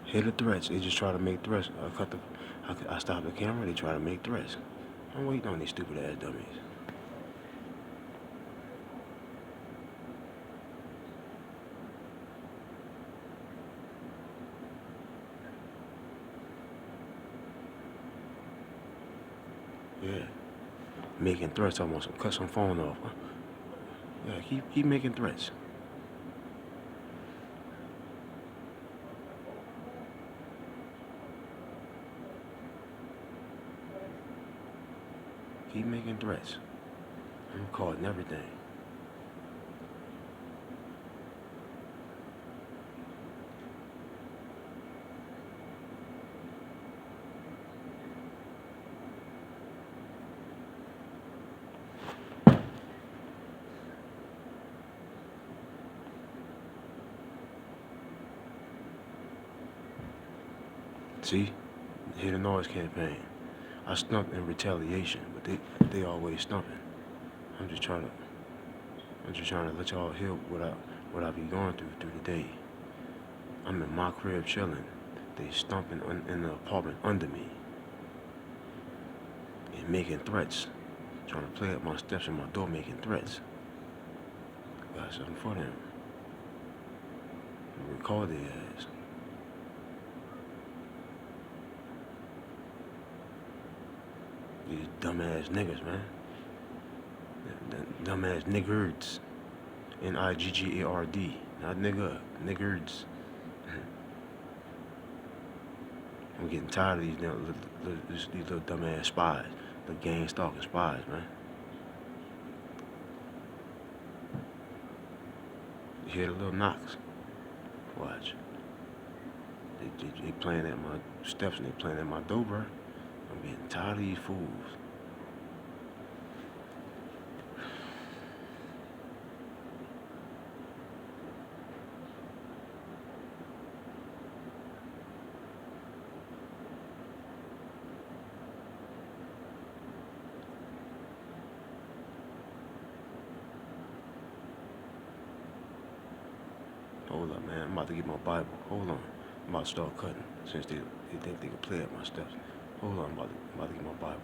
Hear the threats. They just try to make threats. I stop the camera. They try to make threats. I'm waiting on these stupid ass dummies. Yeah, making threats. Almost cut some phone off. Yeah, keep making threats. Keep making threats. I'm recording everything. See? Hear the noise campaign. I stumped in retaliation, but they always stumping. I'm just trying to let y'all hear what I be going through the day. I'm in my crib chilling. They stumping in the apartment under me and making threats, trying to play up my steps in my door, making threats. Got something for them. Record their ass. These dumbass niggas, man. Dumbass niggards. Niggard. Not nigga. Niggards. I'm getting tired of these little dumbass spies. The gang-stalking spies, man. You hear the little knocks? Watch. They playing at my steps and they playing at my door, bro. I'm getting tired of these fools. Hold up, man. I'm about to get my Bible. Hold on. I'm about to start cutting since they think they can play at my steps. Hold on. I'm about to get my Bible.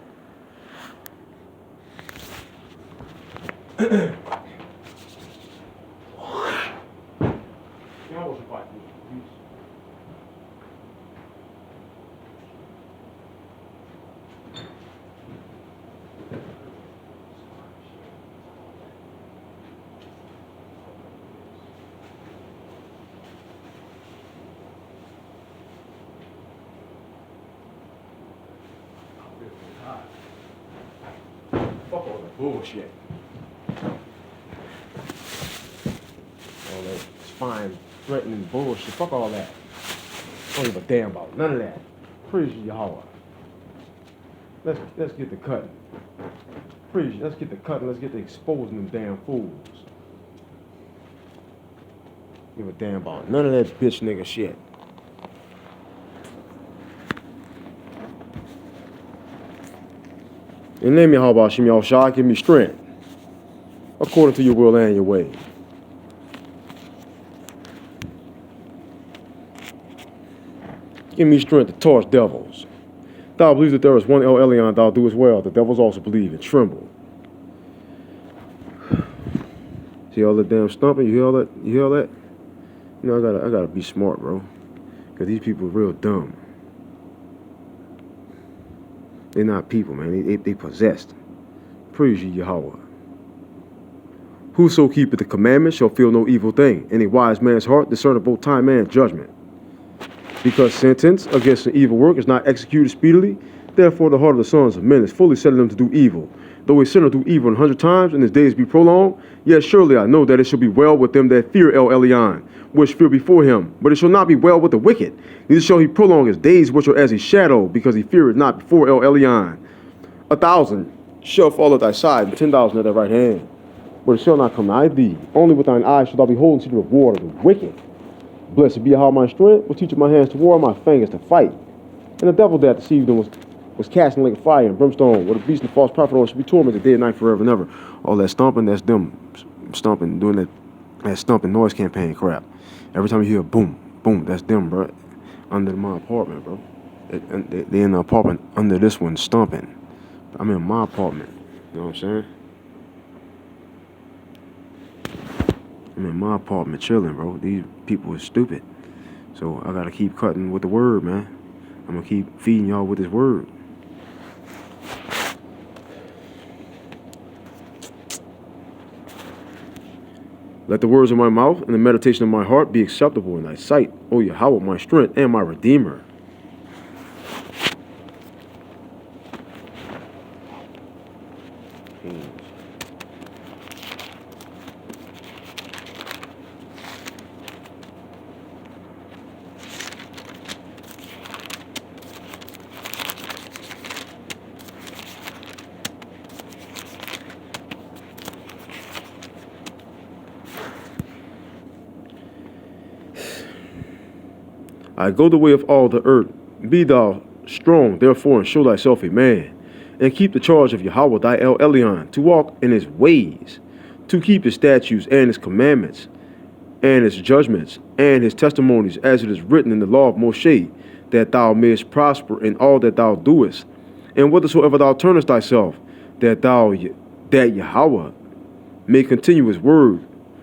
Fuck all that bullshit. All that spine threatening bullshit. Fuck all that. I don't give a damn about none of that. Praise Yahweh. Let's get the cutting. Praise. Let's get the cutting. Let's get the exposing them damn fools. Give a damn about none of that bitch nigga shit. In the name of Yahweh, Shem Yahushua, give me strength, according to your will and your way. Give me strength to torch devils. Thou believes that there is one El Elyon, thou do as well. The devils also believe and tremble. See all the damn stomping? You hear all that? You hear all that? You know, I gotta be smart, bro. Because these people are real dumb. They're not people, man. They possessed. Praise ye Yahweh. Whoso keepeth the commandments shall feel no evil thing. In a wise man's heart discerneth both time and judgment. Because sentence against an evil work is not executed speedily, therefore the heart of the sons of men is fully set in them to do evil. Though a sinner do evil 100 times, and his days be prolonged, yet surely I know that it shall be well with them that fear El Elyon, which fear before him. But it shall not be well with the wicked, neither shall he prolong his days which are as a shadow, because he feareth not before El Elyon. 1,000 shall fall at thy side, and 10,000 at thy right hand, but it shall not come nigh thee. Only with thine eyes shalt thou behold and see the reward of the wicked. Blessed be Yahweh my strength, will teach my hands to war, my fingers to fight. And the devil that deceived them was casting like a fire and brimstone, where the beast and false prophet should be tormented day and night forever and ever. All that stomping, that's them stomping, doing that stomping noise campaign crap. Every time you hear boom, boom, that's them, bro. under my apartment, bro. They in the apartment under this one stomping. I'm in my apartment. You know what I'm saying? I'm in my apartment chilling, bro. These people are stupid. So I gotta keep cutting with the word, man. I'm gonna keep feeding y'all with this word. Let the words of my mouth and the meditation of my heart be acceptable in thy sight, O Yahweh, my strength and my redeemer. I go the way of all the earth. Be thou strong, therefore, and show thyself a man. And keep the charge of Yahweh thy El Elyon, to walk in his ways, to keep his statutes and his commandments, and his judgments, and his testimonies, as it is written in the law of Moshe, that thou mayest prosper in all that thou doest, and whithersoever thou turnest thyself, that Yahweh may continue his word,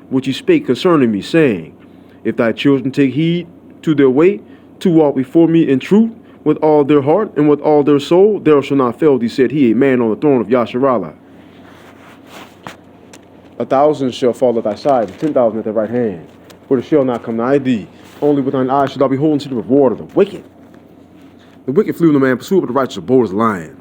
which he spake concerning me, saying, If thy children take heed to their way, to walk before me in truth, with all their heart and with all their soul, there shall not fail thee, said he, a man on the throne of Yasharallah. 1,000 shall fall at thy side, and 10,000 at thy right hand, for it shall not come nigh thee. Only with thine eyes shalt thou behold and see the reward of the wicked. The wicked flew, no man pursue, but the righteous are bold as a lion.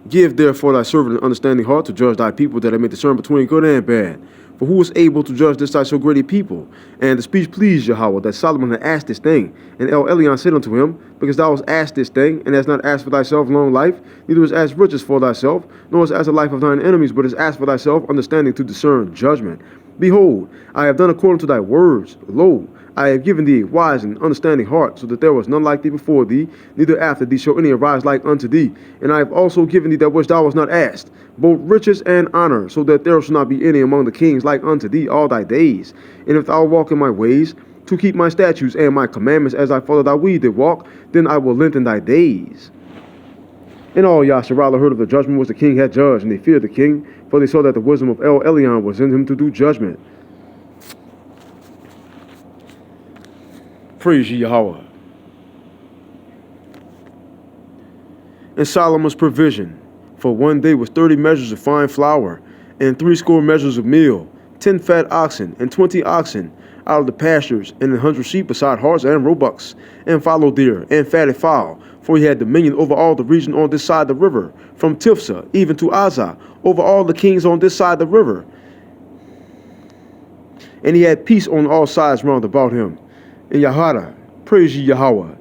Give therefore thy servant an understanding heart to judge thy people, that I may discern between good and bad. For who is able to judge this thy so great a people? And the speech pleased Yahweh, that Solomon had asked this thing. And El Elyon said unto him, Because thou hast asked this thing, and hast not asked for thyself long life, neither hast asked riches for thyself, nor hast asked the life of thine enemies, but hast asked for thyself understanding to discern judgment. Behold, I have done according to thy words. Lo, I have given thee a wise and understanding heart, so that there was none like thee before thee, neither after thee shall any arise like unto thee. And I have also given thee that which thou hast not asked, both riches and honor, so that there shall not be any among the kings like unto thee all thy days. And if thou walk in my ways, to keep my statutes and my commandments as thy father Dawid did walk, then I will lengthen thy days. And all Yasharallah heard of the judgment which the king had judged, and they feared the king, for they saw that the wisdom of El Elyon was in him to do judgment. Praise ye Yahweh. And Solomon's provision for one day was 30 measures of fine flour, and 80 measures of meal, 10 fat oxen, and 20 oxen out of the pastures, and 100 sheep beside harts and roebucks, and fallow deer, and fatted fowl. For he had dominion over all the region on this side the river, from Tifsa even to Azah, over all the kings on this side the river. And he had peace on all sides round about him. And Yahada, praise ye Yahweh,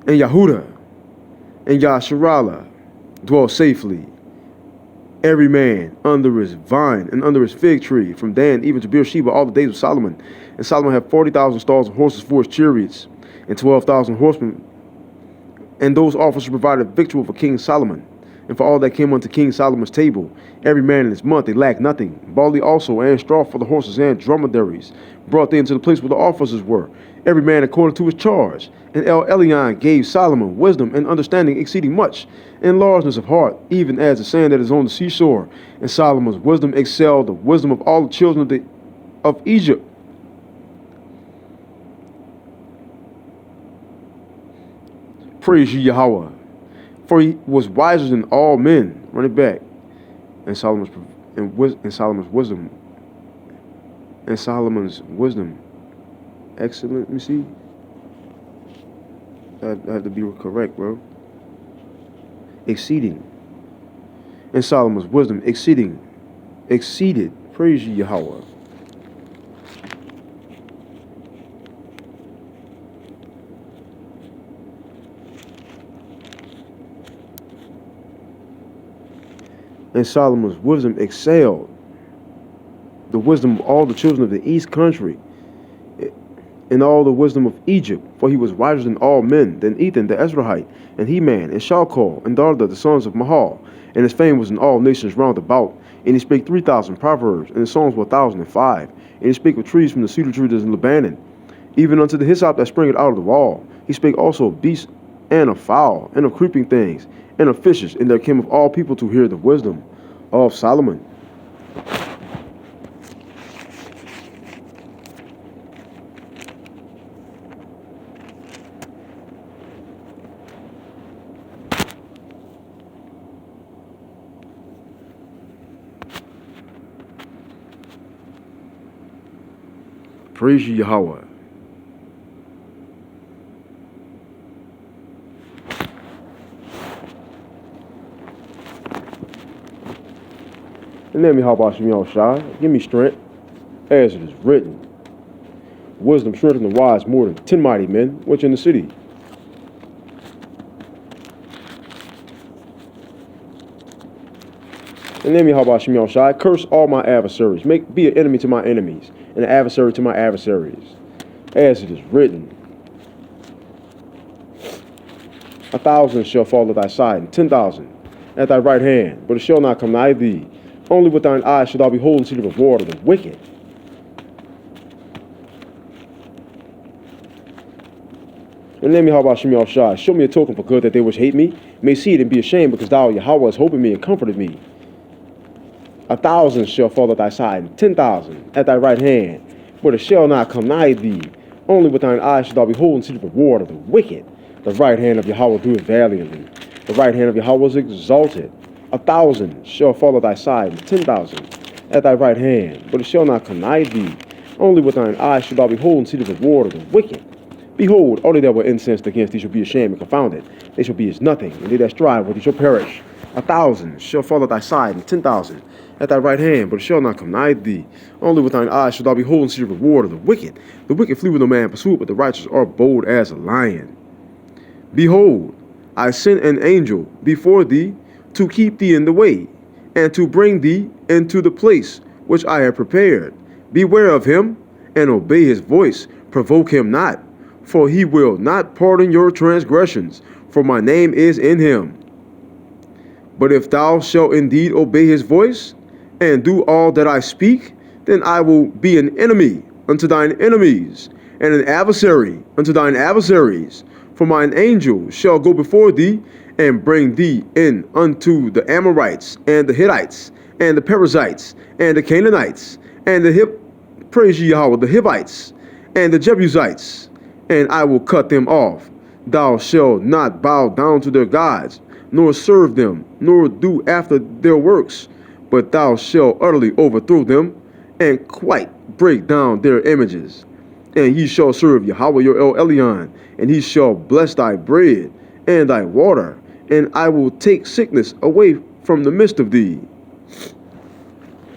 and Yahuda, and Yasharallah dwell safely, every man under his vine and under his fig tree, from Dan even to Beersheba, all the days of Solomon. And Solomon had 40,000 stalls of horses for his chariots, and 12,000 horsemen. And those officers provided victual for King Solomon, and for all that came unto King Solomon's table, every man in his month, they lacked nothing. Barley also, and straw for the horses and dromedaries, brought they into the place where the officers were, every man according to his charge. And El Elyon gave Solomon wisdom and understanding exceeding much, and largeness of heart, even as the sand that is on the seashore. And Solomon's wisdom excelled the wisdom of all the children of Egypt. Praise ye Yahweh, for he was wiser than all men. Run it back. And Solomon's wisdom. Excellent. Let me see. I have to be correct, bro. Exceeding. And Solomon's wisdom exceeded. Praise ye Yahweh. And Solomon's wisdom excelled the wisdom of all the children of the east country, and all the wisdom of Egypt, for he was wiser than all men, than Ethan the Ezrahite, and Heman, and Shalcol, and Darda, the sons of Mahal. And his fame was in all nations round about. And he spake 3,000 proverbs, and his songs were 1,005. And he spake of trees from the cedar trees in Lebanon, even unto the hyssop that springeth out of the wall. He spake also of beasts and of fowl, and of creeping things, and of fishes, and there came of all people to hear the wisdom of Solomon. Praise ye Yahweh. And let me help out Shem Shai. Give me strength, as it is written. Wisdom strengthened the wise more than 10 mighty men which in the city. And let me help out Shem Shai. Curse all my adversaries. Be an enemy to my enemies, and an adversary to my adversaries. As it is written. 1,000 shall fall at thy side, and 10,000 at thy right hand, but it shall not come nigh thee. Only with thine eyes shalt thou behold and see the reward of the wicked. And let me help out Shem Shai. Show me a token for good that they which hate me may see it and be ashamed, because thou, Yahweh, hast hoped me and comforted me. 1,000 shall fall at thy side, and 10,000 at thy right hand, but it shall not come nigh thee. Only with thine eyes shalt thou behold and see the reward of the wicked. The right hand of Yahweh doeth valiantly. The right hand of Yahweh is exalted. 1,000 shall fall at thy side, and 10,000 at thy right hand, but it shall not come nigh thee. Only with thine eyes shalt thou behold and see the reward of the wicked. Behold, all they that were incensed against thee shall be ashamed and confounded. They shall be as nothing, and they that strive with thee shall perish. 1,000 shall fall at thy side, and 10,000 at thy right hand, but it shall not come nigh thee. Only with thine eyes shalt thou behold and see the reward of the wicked. The wicked flee with no man pursuit, but the righteous are bold as a lion. Behold, I send an angel before thee to keep thee in the way, and to bring thee into the place which I have prepared. Beware of him, and obey his voice. Provoke him not, for he will not pardon your transgressions, for my name is in him. But if thou shalt indeed obey his voice, and do all that I speak, then I will be an enemy unto thine enemies, and an adversary unto thine adversaries. For mine angel shall go before thee, and bring thee in unto the Amorites, and the Hittites, and the Perizzites, and the Canaanites, and the the Hivites, and the Jebusites, and I will cut them off. Thou shalt not bow down to their gods, nor serve them, nor do after their works, but thou shalt utterly overthrow them, and quite break down their images. And ye shall serve Yahweh your El Elyon, and he shall bless thy bread and thy water, and I will take sickness away from the midst of thee.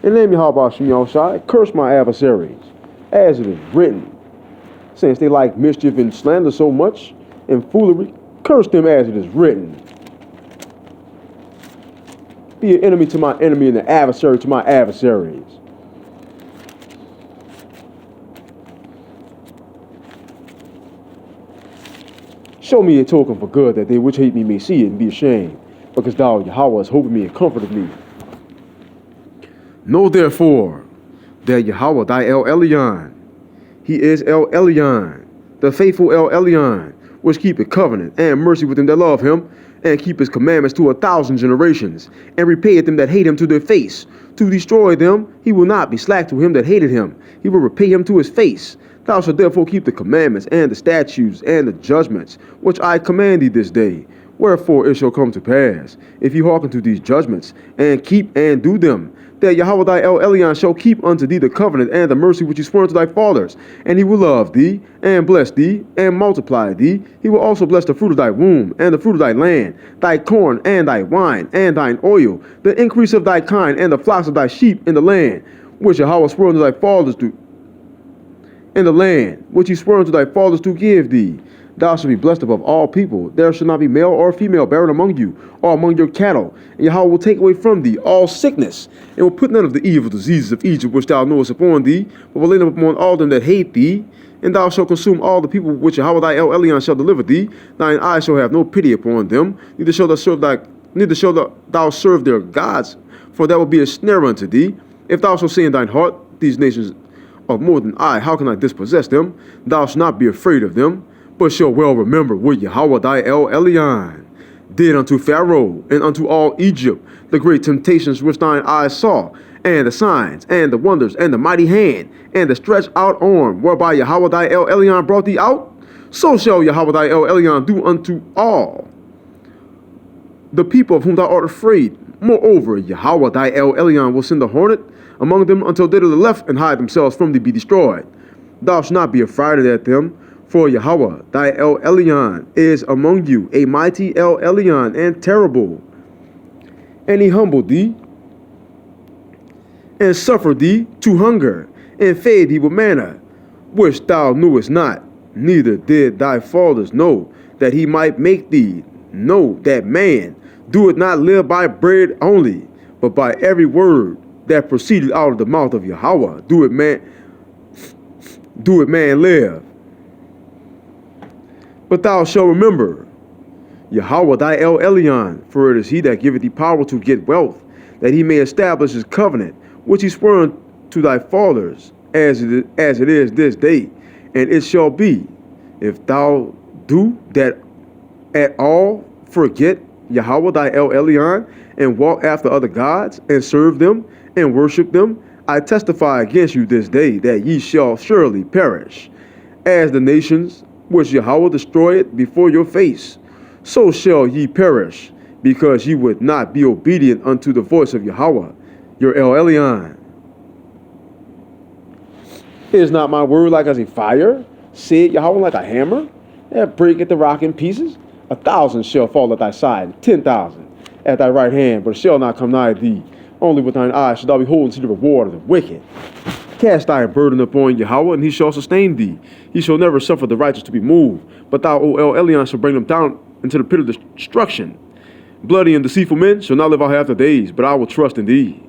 And let me help out Shem Shai. Curse my adversaries, as it is written. Since they like mischief and slander so much, and foolery, curse them as it is written. Be an enemy to my enemy, and an adversary to my adversaries. Show me a token for good, that they which hate me may see it and be ashamed, because thou, Yahweh, hast hoped me and comforted me. Know therefore that Yahweh thy El Elyon, he is El Elyon, the faithful El Elyon, which keepeth covenant and mercy with them that love him, and keep his commandments to 1,000 generations, and repayeth them that hate him to their face. To destroy them, he will not be slack to him that hated him. He will repay him to his face. Thou shalt therefore keep the commandments and the statutes and the judgments, which I command thee this day. Wherefore it shall come to pass, if ye hearken to these judgments, and keep and do them, that Yahweh thy El Elyon shall keep unto thee the covenant and the mercy which he swore unto thy fathers. And he will love thee, and bless thee, and multiply thee. He will also bless the fruit of thy womb, and the fruit of thy land, thy corn, and thy wine, and thine oil, the increase of thy kind, and the flocks of thy sheep in the land, which Yahweh swore unto thy fathers to, in the land which he swore unto thy fathers to give thee. Thou shalt be blessed above all people. There shall not be male or female barren among you, or among your cattle. And Yahweh will take away from thee all sickness, and will put none of the evil diseases of Egypt which thou knowest upon thee, but will lay them upon all them that hate thee. And thou shalt consume all the people which Yahweh thy El Elyon shall deliver thee. Thine eyes shall have no pity upon them, neither shalt thou serve their gods, for that will be a snare unto thee. If thou shalt say in thine heart, these nations of more than I, how can I dispossess them? Thou shalt not be afraid of them, but shalt well remember what Yahweh thy El Elyon did unto Pharaoh and unto all Egypt, the great temptations which thine eyes saw, and the signs, and the wonders, and the mighty hand, and the stretched out arm, whereby Yahweh thy El Elyon brought thee out. So shall Yahweh thy El Elyon do unto all the people of whom thou art afraid. Moreover, Yahweh thy El Elyon will send a hornet among them until they to the left and hide themselves from thee be destroyed. Thou shalt not be affrighted at them, for Yahweh thy El Elyon is among you, a mighty El Elyon and terrible. And he humbled thee, and suffered thee to hunger, and fed thee with manna, which thou knewest not, neither did thy fathers know, that he might make thee know that man doeth not live by bread only, but by every word that proceeded out of the mouth of Yahweh. Do it man live. But thou shalt remember Yahweh thy El Elyon, for it is he that giveth thee power to get wealth, that he may establish his covenant, which he swore unto thy fathers, as it is this day. And it shall be, if thou do that at all forget Yahweh thy El Elyon, and walk after other gods, and serve them, and worship them, I testify against you this day, that ye shall surely perish. As the nations which Yahweh destroyed before your face, so shall ye perish, because ye would not be obedient unto the voice of Yahweh, your El Elyon. Is not my word like as a fire, said Yahweh, like a hammer, that breaketh the rock in pieces? 1,000 shall fall at thy side, 10,000 at thy right hand, but it shall not come nigh thee. Only with thine eyes shalt thou behold and see the reward of the wicked. Cast thy burden upon Yahweh, and he shall sustain thee. He shall never suffer the righteous to be moved, but thou, O El Elyon, shall bring them down into the pit of destruction. Bloody and deceitful men shall not live out half their days, but I will trust in thee.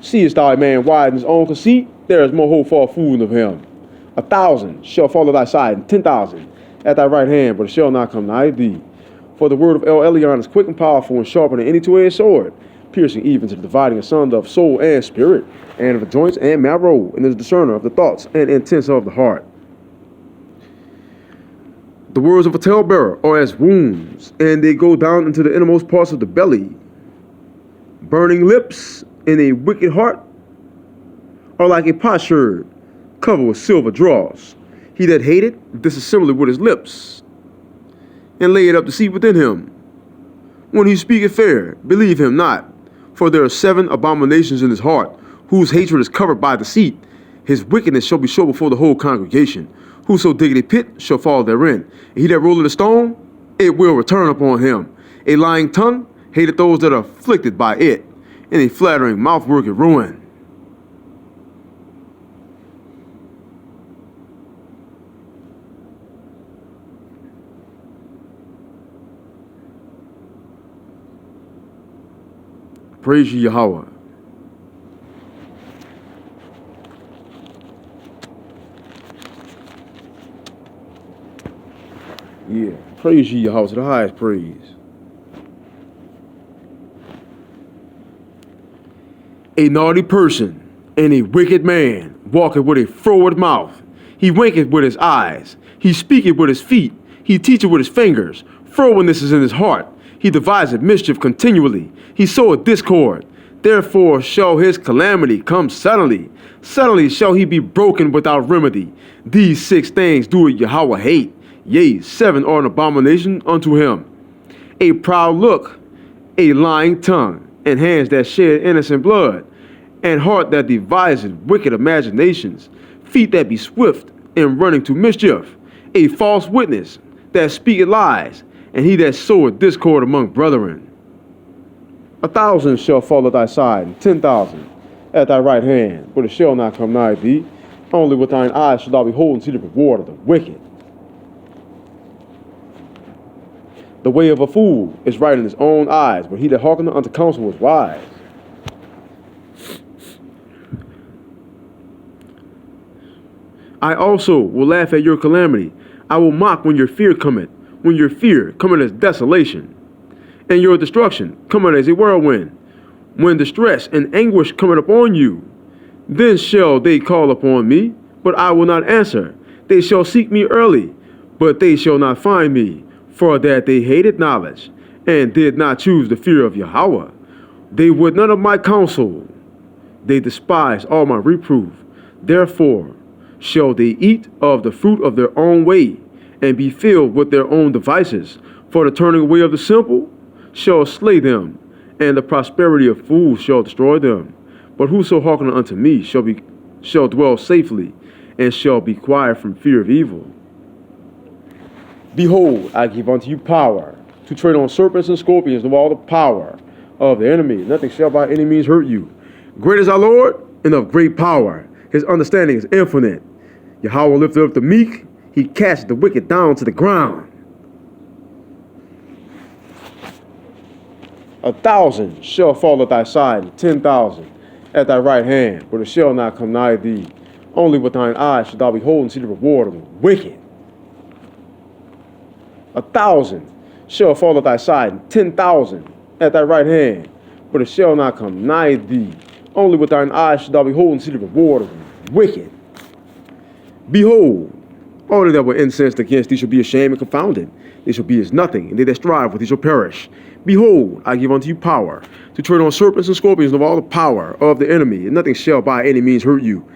Seest thou a man wide in his own conceit? There is more hope for a fool of him. 1,000 shall fall at thy side, and 10,000 at thy right hand, but it shall not come nigh thee. For the word of El Elyon is quick and powerful, and sharper than any two-edged sword, piercing even to the dividing asunder of soul and spirit, and of the joints and marrow, and is a discerner of the thoughts and intents of the heart. The words of a talebearer are as wounds, and they go down into the innermost parts of the belly. Burning lips and a wicked heart are like a potsherd covered with silver dross. He that hated disassembleth with his lips, and lay it up to see within him. When he speaketh fair, believe him not, for there are 7 abominations in his heart, whose hatred is covered by deceit. His wickedness shall be shown before the whole congregation. Whoso diggeth a pit shall fall therein, and he that rolleth a stone, it will return upon him. A lying tongue hateth those that are afflicted by it, and a flattering mouth worketh ruin. Praise ye Yahweh. Yeah, praise ye Yahweh to the highest praise. A naughty person and a wicked man walketh with a froward mouth. He winketh with his eyes. He speaketh with his feet. He teacheth with his fingers. Frowardness is in his heart. He deviseth mischief continually. He soweth discord. Therefore shall his calamity come suddenly. Suddenly shall he be broken without remedy. These 6 things doeth Yahweh hate. Yea, 7 are an abomination unto him. A proud look, a lying tongue, and hands that shed innocent blood, and heart that deviseth wicked imaginations, feet that be swift in running to mischief, a false witness that speaketh lies, and he that soweth discord among brethren. 1,000 shall fall at thy side, and 10,000 at thy right hand, but it shall not come nigh thee. Only with thine eyes shalt thou behold and see the reward of the wicked. The way of a fool is right in his own eyes, but he that hearkeneth unto counsel is wise. I also will laugh at your calamity. I will mock when your fear cometh, when your fear cometh as desolation, and your destruction cometh as a whirlwind. When distress and anguish cometh upon you, Then shall they call upon me, but I will not answer. They shall seek me early, but they shall not find me, for that they hated knowledge, and did not choose the fear of Yahweh. They would none of my counsel. They despise all my reproof. Therefore shall they eat of the fruit of their own way, and be filled with their own devices. For the turning away of the simple shall slay them, and the prosperity of fools shall destroy them. But whoso hearkeneth unto me shall dwell safely, and shall be quiet from fear of evil. Behold, I give unto you power to tread on serpents and scorpions, and all the power of the enemy. Nothing shall by any means hurt you. Great is our Lord, and of great power. His understanding is infinite. Yahweh lifted up the meek. He cast the wicked down to the ground. 1,000 shall fall at thy side, and 10,000 at thy right hand, but it shall not come nigh thee. Only with thine eyes shalt thou behold and see the reward of the wicked. 1,000 shall fall at thy side, and 10,000 at thy right hand, but it shall not come nigh thee. Only with thine eyes shalt thou behold and see the reward of the wicked. Behold, all they that were incensed against thee shall be ashamed and confounded. They shall be as nothing, and they that strive with thee shall perish. Behold, I give unto you power to tread on serpents and scorpions, and of all the power of the enemy, and nothing shall by any means hurt you.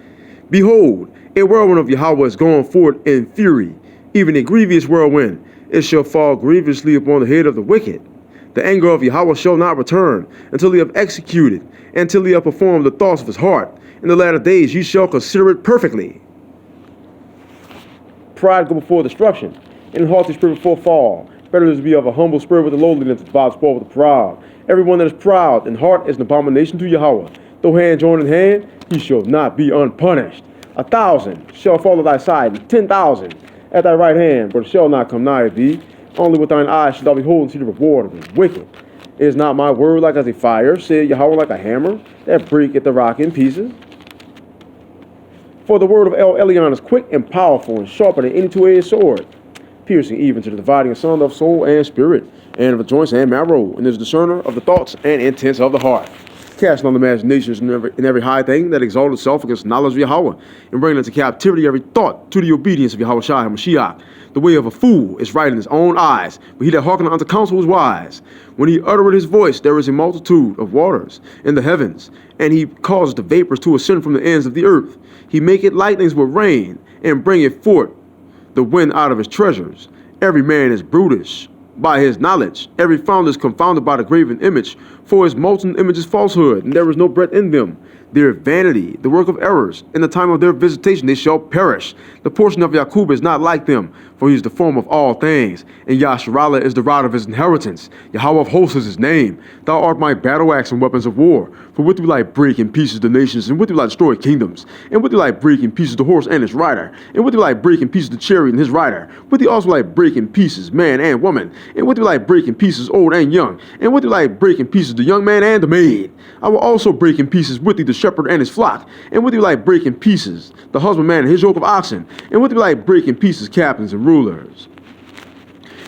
Behold, a whirlwind of Yahweh is going forth in fury, even a grievous whirlwind. It shall fall grievously upon the head of the wicked. The anger of Yahweh shall not return until he have executed, until he have performed the thoughts of his heart. In the latter days ye shall consider it perfectly. Pride go before destruction, and haughty spirit before fall. Better is to be of a humble spirit with the lowly than to divide spoil with the proud. Everyone that is proud in heart is an abomination to Yahweh. Though hand join in hand, he shall not be unpunished. 1,000 shall fall at thy side, and 10,000 at thy right hand, but it shall not come nigh thee. Only with thine eyes shalt thou behold and see the reward of the wicked. Is not my word like as a fire, said Yahweh, like a hammer that breaketh the rock in pieces? For the word of El Elyon is quick and powerful, and sharper than any two-edged sword, piercing even to the dividing asunder of soul and spirit, and of the joints and marrow, and is discerner of the thoughts and intents of the heart. Casting on the imaginations in every high thing that exalted itself against the knowledge of Yahweh, and bringing into captivity every thought to the obedience of Yahweh Shai HaMashiach. The way of a fool is right in his own eyes, but he that hearkeneth unto counsel is wise. When he uttereth his voice, there is a multitude of waters in the heavens, and he causeth the vapors to ascend from the ends of the earth. He maketh lightnings with rain, and bringeth forth the wind out of his treasures. Every man is brutish by his knowledge. Every founder is confounded by the graven image, for his molten image is falsehood, and there is no breath in them. Their vanity, the work of errors. In the time of their visitation they shall perish. The portion of Yaqub is not like them, for he is the form of all things, and Yasharallah is the rod of his inheritance. Yahweh of hosts is his name. Thou art my battle axe and weapons of war. For with thee I break in pieces the nations, and with thee I destroy kingdoms. And with thee I break in pieces the horse and his rider. And with thee I break in pieces the chariot and his rider. With thee also I break in pieces man and woman. And with thee I break in pieces old and young. And with thee I break in pieces the young man and the maid. I will also break in pieces with thee the shepherd and his flock. And with thee I break in pieces the husbandman and his yoke of oxen. And with thee I break in pieces captains and rulers.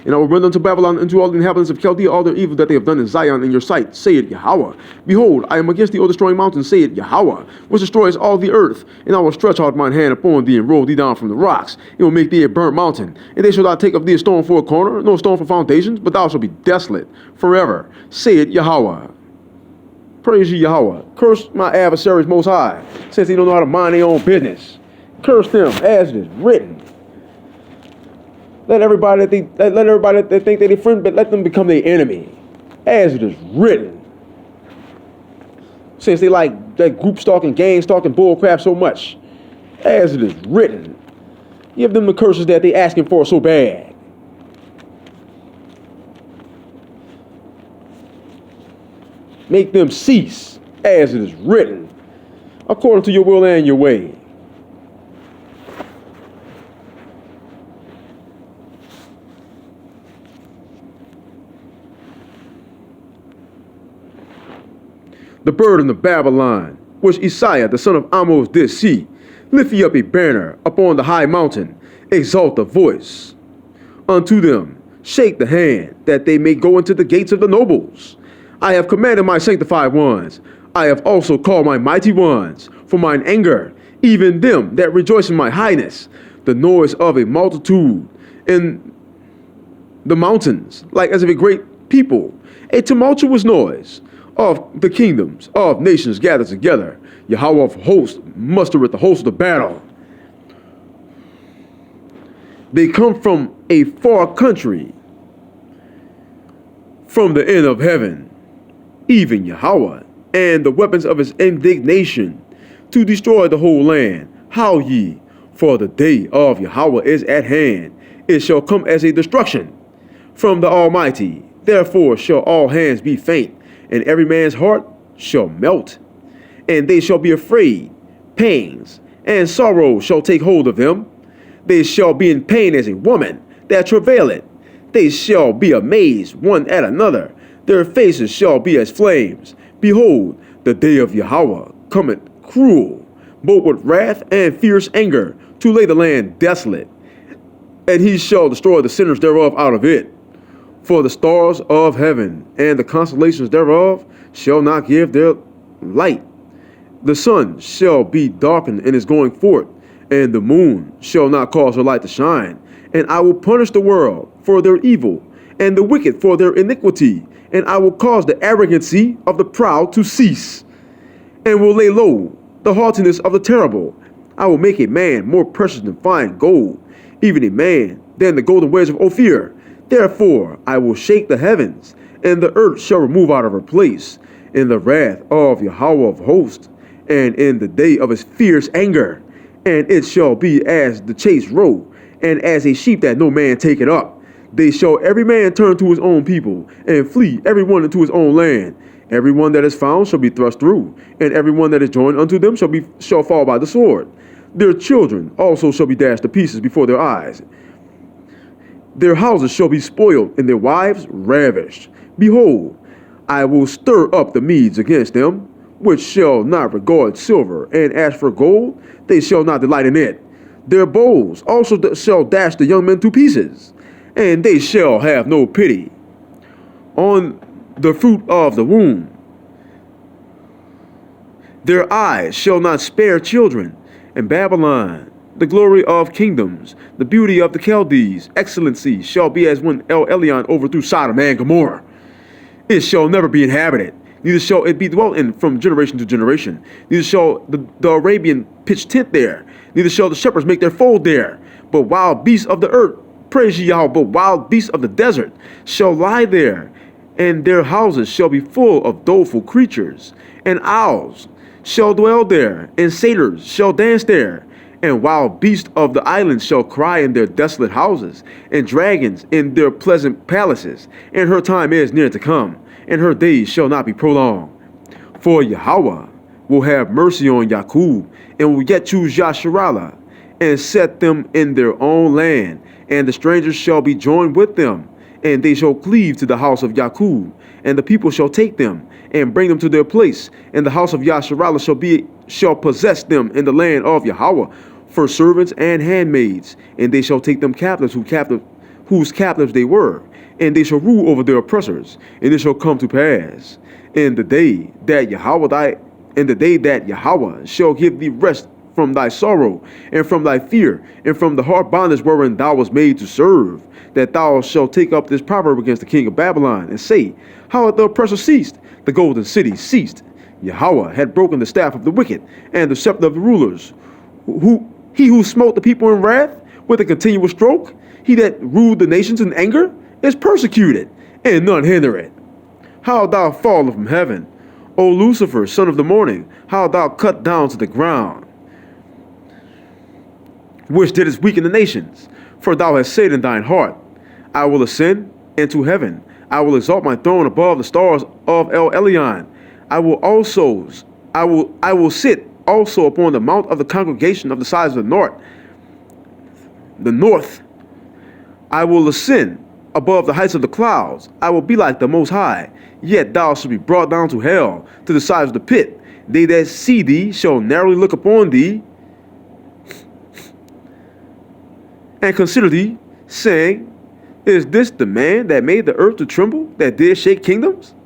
And I will render unto Babylon and to all the inhabitants of Chaldea all their evil that they have done in Zion in your sight, saith Yahweh. Behold, I am against thee, O destroying mountain, saith Yahweh, which destroys all the earth. And I will stretch out mine hand upon thee, and roll thee down from the rocks. It will make thee a burnt mountain. And they shall not take of thee a stone for a corner, no stone for foundations, but thou shalt be desolate forever, saith Yahweh. Praise ye Yahweh. Curse my adversaries most high, since they don't know how to mind their own business. Curse them as it is written. Let everybody that think they're their friend, but let them become their enemy, as it is written. Since they like that group stalking, gang stalking, bullcrap so much, as it is written. Give them the curses that they asking for so bad. Make them cease, as it is written, according to your will and your way. The burden of Babylon, which Isaiah the son of Amos did see. Lift ye up a banner upon the high mountain, exalt the voice unto them, shake the hand, that they may go into the gates of the nobles. I have commanded my sanctified ones, I have also called my mighty ones for mine anger, even them that rejoice in my highness, the noise of a multitude in the mountains, like as of a great people, a tumultuous noise of the kingdoms of nations gathered together. Yahweh of hosts mustereth the host of the battle. They come from a far country, from the end of heaven, even Yahweh, and the weapons of his indignation, to destroy the whole land. Howl ye, for the day of Yahweh is at hand. It shall come as a destruction from the Almighty. Therefore shall all hands be faint, and every man's heart shall melt. And they shall be afraid, pangs, and sorrow shall take hold of them. They shall be in pain as a woman that travaileth. They shall be amazed one at another. Their faces shall be as flames. Behold, the day of Yahweh cometh cruel, both with wrath and fierce anger, to lay the land desolate. And he shall destroy the sinners thereof out of it. For the stars of heaven and the constellations thereof shall not give their light. The sun shall be darkened in his going forth, and the moon shall not cause her light to shine. And I will punish the world for their evil, and the wicked for their iniquity. And I will cause the arrogancy of the proud to cease, and will lay low the haughtiness of the terrible. I will make a man more precious than fine gold, even a man than the golden wedge of Ophir. Therefore I will shake the heavens, and the earth shall remove out of her place, in the wrath of Yahweh of hosts, and in the day of his fierce anger. And it shall be as the chased roe, and as a sheep that no man taketh up. They shall every man turn to his own people, and flee every one into his own land. Every one that is found shall be thrust through, and every one that is joined unto them shall fall by the sword. Their children also shall be dashed to pieces before their eyes. Their houses shall be spoiled, and their wives ravished. Behold, I will stir up the Medes against them, which shall not regard silver, and as for gold, they shall not delight in it. Their bows also shall dash the young men to pieces, and they shall have no pity on the fruit of the womb. Their eyes shall not spare children. And Babylon, the glory of kingdoms, the beauty of the Chaldees, excellency, shall be as when El Elyon overthrew Sodom and Gomorrah. It shall never be inhabited, neither shall it be dwelt in from generation to generation. Neither shall the Arabian pitch tent there, neither shall the shepherds make their fold there. But wild beasts of the earth, praise ye Yahweh, but wild beasts of the desert shall lie there, and their houses shall be full of doleful creatures, and owls shall dwell there, and satyrs shall dance there, and wild beasts of the islands shall cry in their desolate houses, and dragons in their pleasant palaces. And her time is near to come, and her days shall not be prolonged. For Yahweh will have mercy on Jacob, and will yet choose Yasharallah, and set them in their own land, and the strangers shall be joined with them, and they shall cleave to the house of Jacob, and the people shall take them, and bring them to their place, and the house of Yasharallah shall possess them in the land of Yahweh, for servants and handmaids, and they shall take them captives whose captives they were, and they shall rule over their oppressors. And it shall come to pass in the day that Yahweh shall give thee rest from thy sorrow, and from thy fear, and from the hard bondage wherein thou wast made to serve, that thou shalt take up this proverb against the king of Babylon, and say, How hath the oppressor ceased? The golden city ceased. Yahweh had broken the staff of the wicked, and the scepter of the rulers. He who smote the people in wrath with a continual stroke, he that ruled the nations in anger, is persecuted, and none hinder it. How thou fallen from heaven, O Lucifer, son of the morning, how thou cut down to the ground, which didst weaken the nations. For thou hast said in thine heart, I will ascend into heaven. I will exalt my throne above the stars of El Elyon. I will sit also upon the mount of the congregation of the sides of the north. I will ascend above the heights of the clouds. I will be like the Most High. Yet thou shalt be brought down to hell, to the sides of the pit. They that see thee shall narrowly look upon thee, and consider thee, saying, Is this the man that made the earth to tremble, that did shake kingdoms?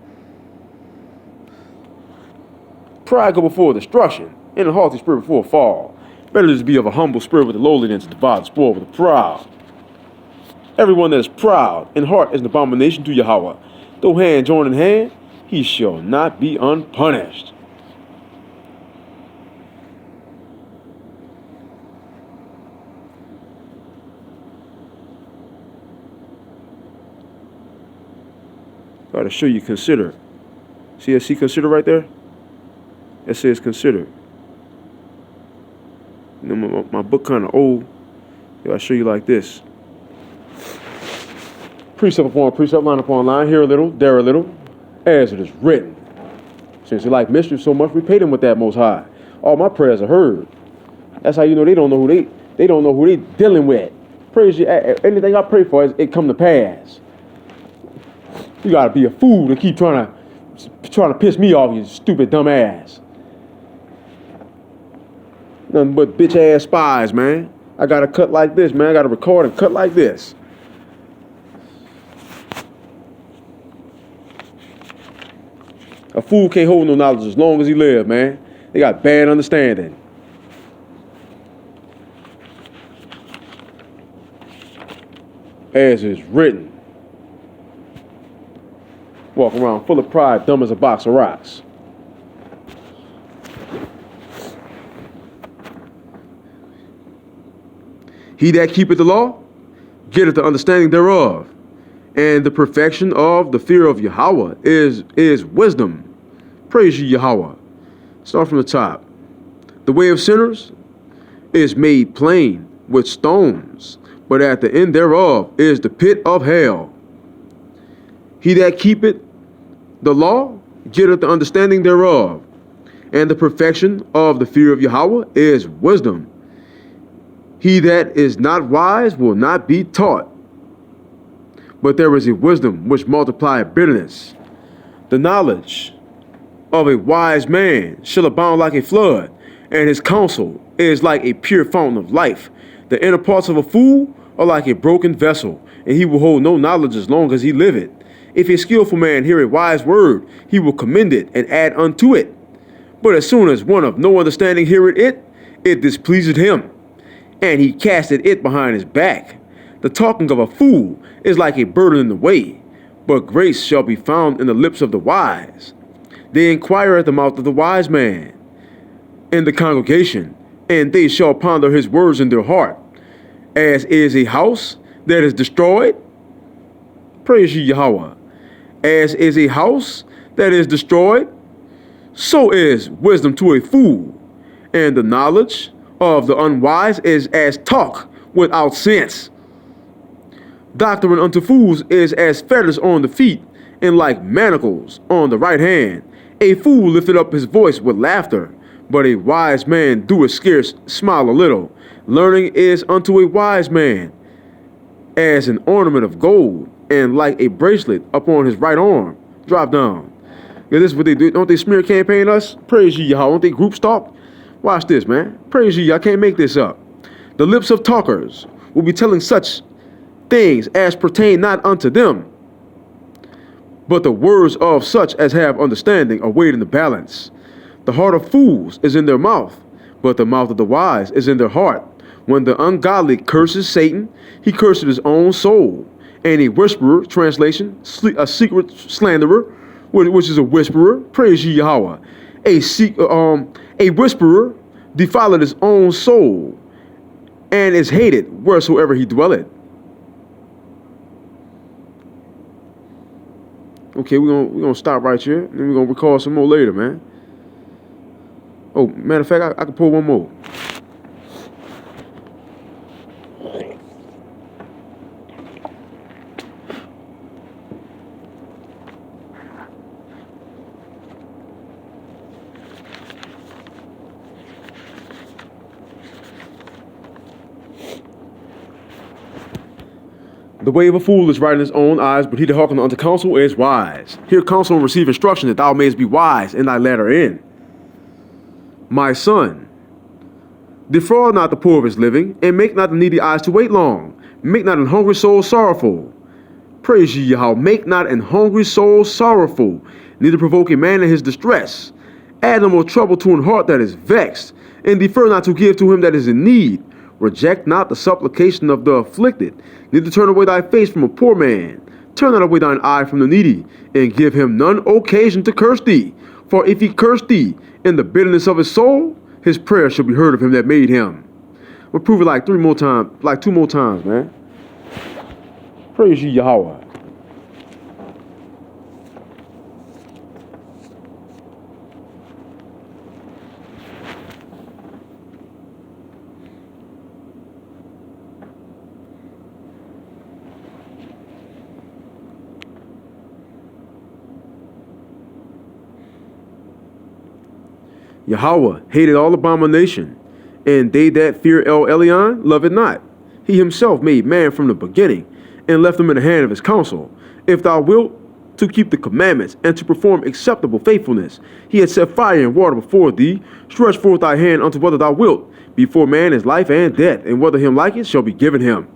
Pride go before destruction, and a haughty spirit before a fall. Better is to be of a humble spirit with the lowly than to divide the spoil with the proud. Everyone that is proud in heart is an abomination to Yahweh. Though hand join in hand, he shall not be unpunished. Gotta show you consider. See consider right there? It says consider. You know, my book kind of old. I'll show you like this. Precept upon precept, line upon line, here a little, there a little, as it is written. Since you like mischief so much, repay them with that Most High. All my prayers are heard. That's how you know they don't know who they don't know who they dealing with. Praise you. Anything I pray for, it come to pass. You gotta be a fool to keep trying to piss me off, you stupid dumb ass. Nothing but bitch ass spies, man. I gotta cut like this, man. I gotta record and cut like this. A fool can't hold no knowledge as long as he live, man. They got bad understanding. As is written. Walk around full of pride, dumb as a box of rocks. He that keepeth the law, getteth the understanding thereof. And the perfection of the fear of Yahweh is wisdom. Praise ye Yahweh. Start from the top. The way of sinners is made plain with stones, but at the end thereof is the pit of hell. He that keepeth the law getteth the understanding thereof. And the perfection of the fear of Yahweh is wisdom. He that is not wise will not be taught. But there is a wisdom which multiplieth bitterness. The knowledge of a wise man shall abound like a flood, and his counsel is like a pure fountain of life. The inner parts of a fool are like a broken vessel, and he will hold no knowledge as long as he liveth. If a skillful man hear a wise word, he will commend it and add unto it. But as soon as one of no understanding heareth it, it displeaseth him, and he casteth it behind his back. The talking of a fool is like a burden in the way, but grace shall be found in the lips of the wise. They inquire at the mouth of the wise man in the congregation, and they shall ponder his words in their heart. As is a house that is destroyed, praise ye Yahweh. As is a house that is destroyed, so is wisdom to a fool, and the knowledge of the unwise is as talk without sense. Doctrine unto fools is as fetters on the feet, and like manacles on the right hand. A fool lifted up his voice with laughter, but a wise man doeth scarce smile a little. Learning is unto a wise man as an ornament of gold, and like a bracelet upon his right arm. Drop down. Yeah, this is what they do. Don't they smear campaign us? Praise ye Yahweh. Don't they group stalk? Watch this, man. Praise ye. I can't make this up. The lips of talkers will be telling such things as pertain not unto them, but the words of such as have understanding are weighed in the balance. The heart of fools is in their mouth, but the mouth of the wise is in their heart. When the ungodly curses Satan, he curses his own soul. And a whisperer, translation, a secret slanderer, which is a whisperer, praise ye Yahweh. A whisperer defileth his own soul, and is hated wheresoever he dwelleth. Okay, we're gonna stop right here, and then we're gonna record some more later, man. Oh, matter of fact, I can pull one more. The way of a fool is right in his own eyes, but he that hearkeneth unto counsel is wise. Hear counsel and receive instruction, that thou mayest be wise in thy latter end. My son, defraud not the poor of his living, and make not the needy eyes to wait long. Make not an hungry soul sorrowful. Praise ye Yahweh. Make not an hungry soul sorrowful, neither provoke a man in his distress. Add no more trouble to an heart that is vexed, and defer not to give to him that is in need. Reject not the supplication of the afflicted, neither turn away thy face from a poor man. Turn not away thine eye from the needy, and give him none occasion to curse thee. For if he curse thee in the bitterness of his soul, his prayer shall be heard of him that made him. We'll prove it like 2 more times, man. Praise ye Yahweh. Yahweh hated all abomination, and they that fear El Elyon love it not. He himself made man from the beginning, and left him in the hand of his counsel. If thou wilt to keep the commandments, and to perform acceptable faithfulness, he had set fire and water before thee. Stretch forth thy hand unto whether thou wilt. Before man is life and death, and whether him like it shall be given him.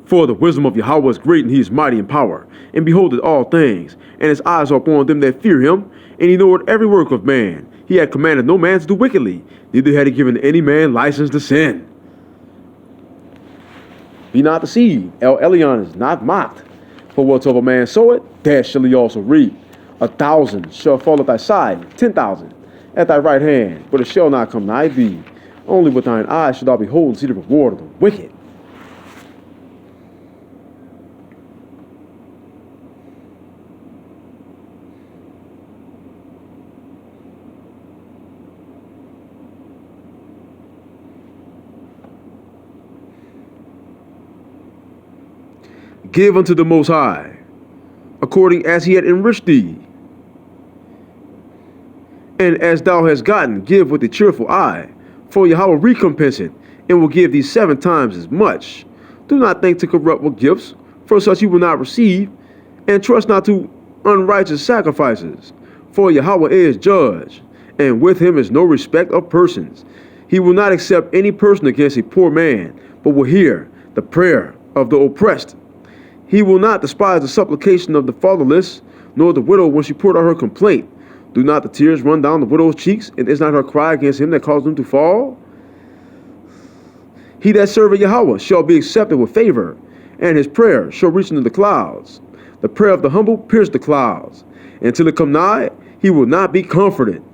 For the wisdom of Yahweh is great, and he is mighty in power, and beholdeth all things, and his eyes are upon them that fear him, and he knoweth every work of man. He had commanded no man to do wickedly, neither had he given any man license to sin. Be not deceived, El Elyon is not mocked. For whatsoever man soweth, that shall he also reap. 1,000 shall fall at thy side, 10,000 at thy right hand, but it shall not come nigh thee. Only with thine eyes shalt thou behold and see the reward of the wicked. Give unto the Most High, according as he had enriched thee. And as thou hast gotten, give with a cheerful eye, for Yahweh recompense it, and will give thee 7 times as much. Do not think to corrupt with gifts, for such you will not receive, and trust not to unrighteous sacrifices. For Yahweh is judge, and with him is no respect of persons. He will not accept any person against a poor man, but will hear the prayer of the oppressed. He will not despise the supplication of the fatherless, nor the widow when she poured out her complaint. Do not the tears run down the widow's cheeks, and is not her cry against him that caused them to fall? He that serveth Yahweh shall be accepted with favor, and his prayer shall reach into the clouds. The prayer of the humble pierced the clouds. Until it come nigh, he will not be comforted,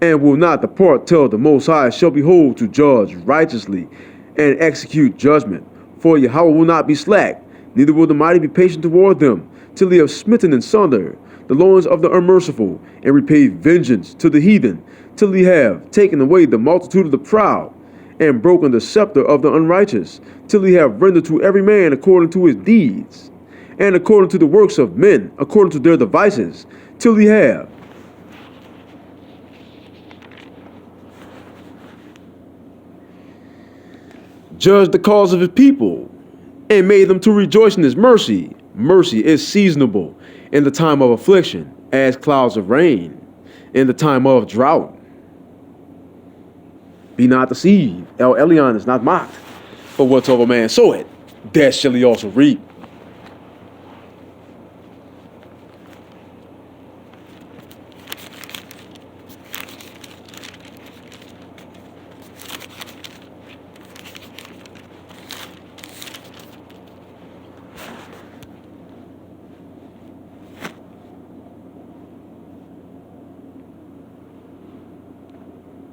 and will not depart till the Most High shall behold to judge righteously, and execute judgment. For Yahweh will not be slack, neither will the mighty be patient toward them, till he have smitten in sunder the loins of the unmerciful, and repaid vengeance to the heathen, till he have taken away the multitude of the proud, and broken the scepter of the unrighteous, till he have rendered to every man according to his deeds, and according to the works of men, according to their devices, till he have judged the cause of his people, and made them to rejoice in his mercy. Mercy is seasonable in the time of affliction, as clouds of rain in the time of drought. Be not deceived, El Elyon is not mocked. For whatsoever man soweth, that shall he also reap.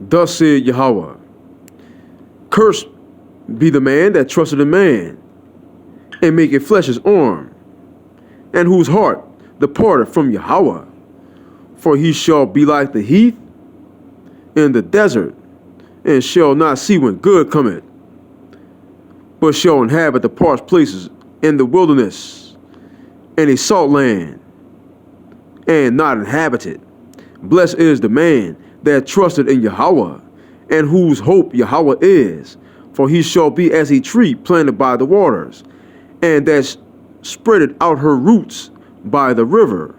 Thus said Yahweh, cursed be the man that trusted in man, and maketh flesh his arm, and whose heart departed from Yahweh. For he shall be like the heath in the desert, and shall not see when good cometh, but shall inhabit the parched places in the wilderness, and a salt land, and not inhabited. Blessed is the man that trusted in Yahweh, and whose hope Yahweh is. For he shall be as a tree planted by the waters, and that spreadeth out her roots by the river,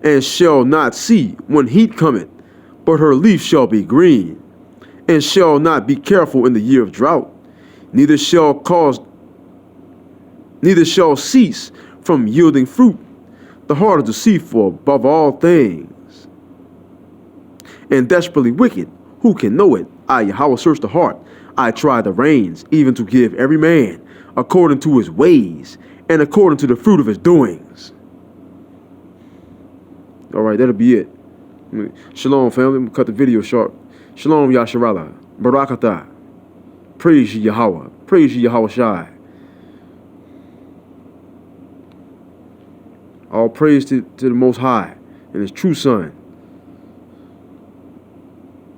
and shall not see when heat cometh, but her leaf shall be green, and shall not be careful in the year of drought, neither shall cease from yielding fruit. The heart is deceitful above all things, and desperately wicked. Who can know it? I, Yahweh, search the heart. I try the reins, even to give every man according to his ways and according to the fruit of his doings. All right, that'll be it. Shalom, family. I'm going to cut the video short. Shalom, Yasharallah. Barakatah. Praise ye Yahweh. Praise ye Yahweh Shai. All praise to the Most High and His true Son.